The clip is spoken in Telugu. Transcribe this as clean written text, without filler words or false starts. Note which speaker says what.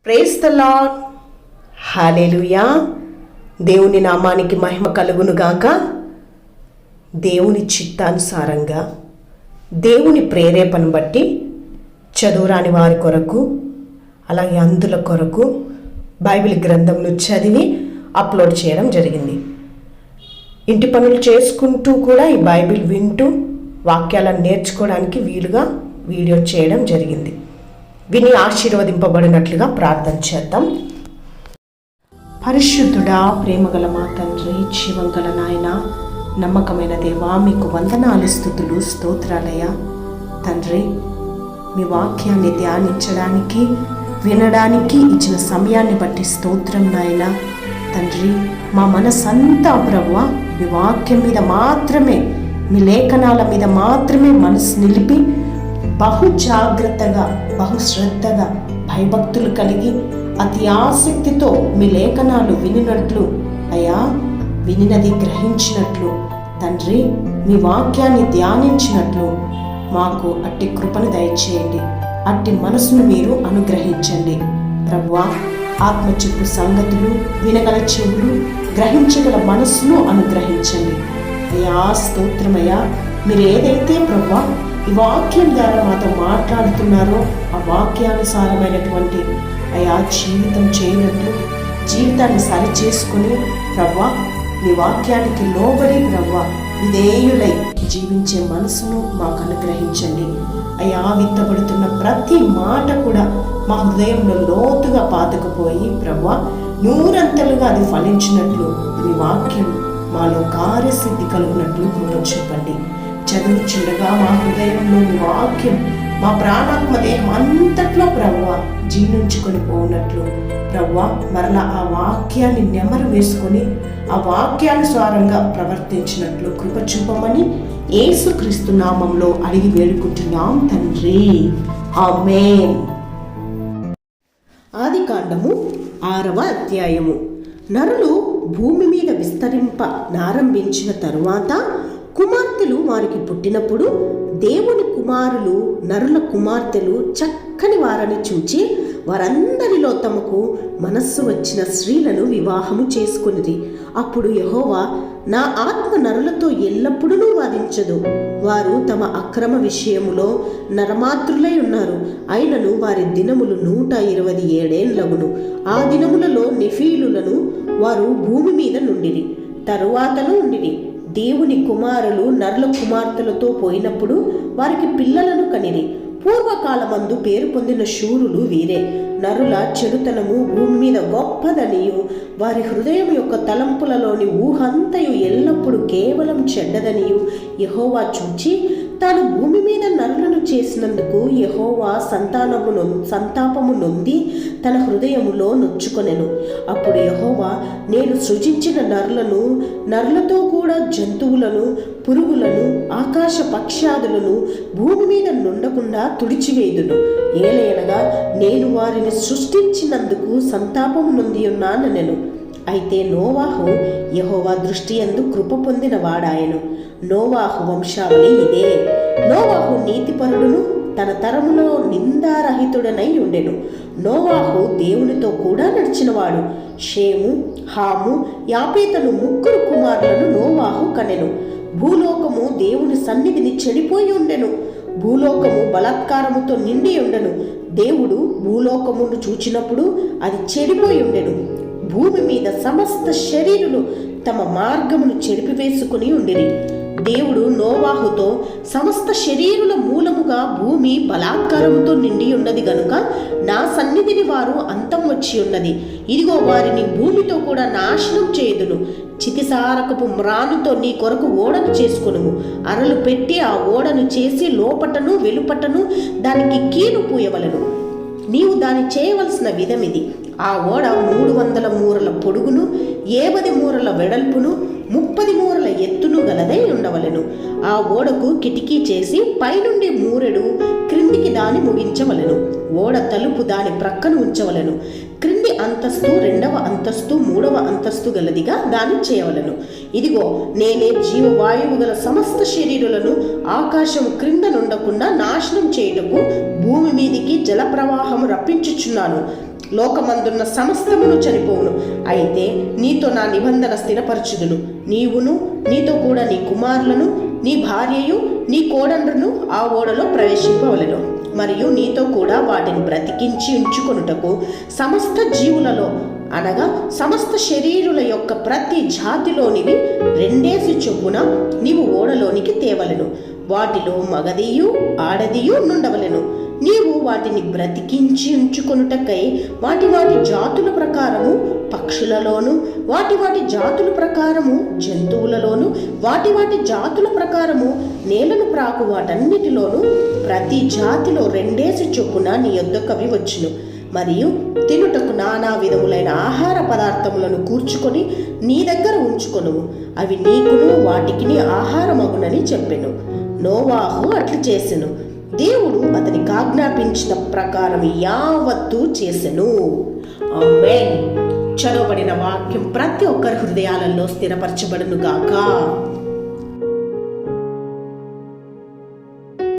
Speaker 1: Praise the lord. హల్లెలూయా. దేవుని నామానికి మహిమ కలుగునుగాక. దేవుని చిత్తానుసారంగా దేవుని ప్రేరేపణ బట్టి చదువురాని వారి కొరకు అలాగే అందుల కొరకు బైబిల్ గ్రంథంను చదివి అప్లోడ్ చేయడం జరిగింది. ఇంటి పనులు చేసుకుంటూ కూడా ఈ బైబిల్ వింటూ వాక్యాలను నేర్చుకోవడానికి వీలుగా వీడియో చేయడం జరిగింది. విని ఆశీర్వదింపబడినట్లుగా ప్రార్థన చేద్దాం. పరిశుద్ధుడా, ప్రేమగల మా తండ్రి, జీవంగల నాయన, నమ్మకమైన దేవా, మీకు వందనాలు, స్తుతులు, స్తోత్రాలయ తండ్రి. మీ వాక్యాన్ని ధ్యానించడానికి వినడానికి ఇచ్చిన సమయాన్ని బట్టి స్తోత్రం నాయన తండ్రి. మా మనసంతా ప్రభువా మీ వాక్యం మీద మాత్రమే, మీ లేఖనాల మీద మాత్రమే మనసు నిలిపి బహు జాగ్రత్తగా, బహు శ్రద్ధగా, భయభక్తులు కలిగి అతి ఆసక్తితో మీ లేఖనాలు వినినట్లు అయ్యా, వినినది గ్రహించినట్లు తండ్రి, మీ వాక్యాన్ని ధ్యానించినట్లు మాకు అట్టి కృపను దయచేయండి. అట్టి మనసును మీరు అనుగ్రహించండి ప్రభువా. ఆత్మచిప్పు సంగతులు వినగల చెవులు, గ్రహించగల మనస్సును అనుగ్రహించండి అయ్యా. స్తోత్రమయ్యా. మీరు ఏదైతే ప్రభువా ఈ వాక్యం ద్వారా మాతో మాట్లాడుతున్నారో ఆ వాక్యానుసారమైనటువంటి అయా జీవితం చేయనట్లు, జీవితాన్ని సరిచేసుకుని ప్రభువా మీ వాక్యానికి లోబడి ప్రభువా విధేయులై జీవించే మనసును మాకు అనుగ్రహించండి అయ్యా. విత్తబడుతున్న ప్రతి మాట కూడా మా హృదయంలో లోతుగా పాతుకుపోయి ప్రభువా నూరంతలుగా అది ఫలించినట్లు మీ వాక్యం మాలో కార్యసిద్ధి కలుగునట్లు కృప చూపండి. చదువుచుండగా మా హృదయంలో మీ వాక్యం మా ప్రాణాత్మ దేహం అంతట్లో ప్రభువా జీర్ణించుకొని పోనట్లు ప్రభువా మరలా ఆ వాక్యాన్ని నెమరు వేసుకొని ఆ వాక్యానుసారంగా ప్రవర్తించినట్లు కృప చూపమని యేసుక్రీస్తు నామంలో అడిగి వేడుకుంటున్నాం తండ్రి, ఆమేన్. ఆదికాండము 6వ అధ్యాయము. నరులు భూమి మీద విస్తరింపనారంభించిన తరువాత కుమార్తెలు వారికి పుట్టినప్పుడు దేవుని కుమారులు నరుల కుమార్తెలు చక్కని వారని చూచి వారందరిలో తమకు మనస్సు వచ్చిన స్త్రీలను వివాహము చేసుకునిది. అప్పుడు యెహోవా, నా ఆత్మ నరులతో ఎల్లప్పుడూ వాదించదు, వారు తమ అక్రమ విషయములో నరమాతృలై ఉన్నారు. అయినను వారి దినములు 127 ఏండ్లగును. ఆ దినములలో నెఫీలులను వారు భూమి మీద నుండిరి, తరువాతను ఉండిరి. దేవుని కుమారులు నరుల కుమార్తెలతో పోయినప్పుడు వారికి పిల్లలను కనిరి. పూర్వకాలమందు పేరు పొందిన శూరులు వీరే. నరుల చెడుతనము భూమి మీద గొప్పదనియు వారి హృదయం యొక్క తలంపులలోని ఊహంతయు ఎల్లప్పుడూ కేవలం చెడ్డదనియు యెహోవా చూచి తాను భూమి మీద నరులను చేసినందుకు యెహోవా సంతాపము నొంది తన హృదయములో నొచ్చుకొనెను. అప్పుడు యెహోవా, నేను సృజించిన నరులతో కూడా జంతువులను, పురుగులను, ఆకాశ పక్ష్యాదులను భూమి మీద నుండకుండా తుడిచివేయుదును. ఏలయనగా నేను వారిని సృష్టించినందుకు సంతాపము నొంది ఉన్నానెను. అయితే నోవాహు యెహోవా దృష్టి యందు కృప పొందిన వాడాయను. నోవాహు వంశావళి ఇదే. నోవాహు నీతిపరుడును తన తరములో నిందారహితుడనై ఉండెను. నోవాహు దేవునితో కూడా నడిచినవాడు. షేము, హాము, యాపేతను 3 కుమారులను నోవాహు కనెను. భూలోకము దేవుని సన్నిధిని చెడిపోయి ఉండెను. భూలోకము బలాత్కారముతో నిండి ఉండెను. దేవుడు భూలోకమును చూచినప్పుడు అది చెడిపోయి ఉండెను. భూమి మీద సమస్త శరీరులు తమ మార్గమును చెరిపివేసుకుని ఉండిరి. దేవుడు నోవాహుతో, సమస్త శరీరుల మూలముగా భూమి బలాత్కారముతో నిండి ఉన్నది గనుక నా సన్నిధిని వారు అంతం వచ్చి ఉన్నది. ఇదిగో వారిని భూమితో కూడా నాశనం చేయుదును. చితిసారకపు మ్రానుతో నీ కొరకు ఓడను చేసుకొనుము. అరలు పెట్టి ఆ ఓడను చేసి లోపటను వెలుపటను దానికి కీలు పూయవలెను. నీవు దాన్ని చేయవలసిన విధమిది. ఆ ఓడ 300 మూరల పొడుగును, 50 మూరల వెడల్పును, 30 మూరల ఎత్తును గలదై ఉండవలెను. ఆ ఓడకు కిటికీ చేసి పైనుండి మూరెడు క్రిందికి దాన్ని ముగించవలెను. ఓడ తలుపు దాని ప్రక్కన ఉంచవలెను. క్రింది అంతస్తు 2వ అంతస్తు 3వ అంతస్తు గలదిగా దాన్ని చేయవలెను. ఇదిగో నేనే జీవవాయువు గల సమస్త శరీరులను ఆకాశం క్రింద నుండకుండా నాశనం చేయుటకు భూమి మీదికి జల ప్రవాహము రప్పించుచున్నాను. లోకమందున్న సమస్తమును చనిపోవును. అయితే నీతో నా నిబంధన స్థిరపరచుదును. నీవును నీతో కూడా నీ కుమారులను, నీ భార్యయు, నీ కోడండ్రును ఆ ఓడలో ప్రవేశింపవలెను. మరియు నీతో కూడా వాటిని బ్రతికించి ఉంచుకొనుటకు సమస్త జీవులలో అనగా సమస్త శరీరుల యొక్క ప్రతి జాతిలోనివి 2 చొప్పున నీవు ఓడలోనికి తేవలెను. వాటిలో మగదియు ఆడదియు నుండవలెను. నీవు వాటిని బ్రతికించి ఉంచుకొనుటకై వాటి వాటి జాతుల ప్రకారము పక్షులలోను, వాటి వాటి జాతుల ప్రకారము జంతువులలోను, వాటి వాటి జాతుల ప్రకారము నేలను ప్రాకు వాటన్నిటిలోను ప్రతి జాతిలో 2 చొప్పున నీ యొద్దకవి వచ్చును. మరియు తినుటకు నానా విధములైన ఆహార పదార్థములను కూర్చుకొని నీ దగ్గర ఉంచుకొనుము. అవి నీకును వాటికిని ఆహారమగునని చెప్పెను. నోవాహు అట్లు చేసెను. దేవుడు అతనికి ఆజ్ఞాపించిన ప్రకారం యావత్తు చేసెను. ఆమేన్. చదవబడిన వాక్యం ప్రతి ఒక్కరి హృదయాలలో స్థిరపరచబడును గాక.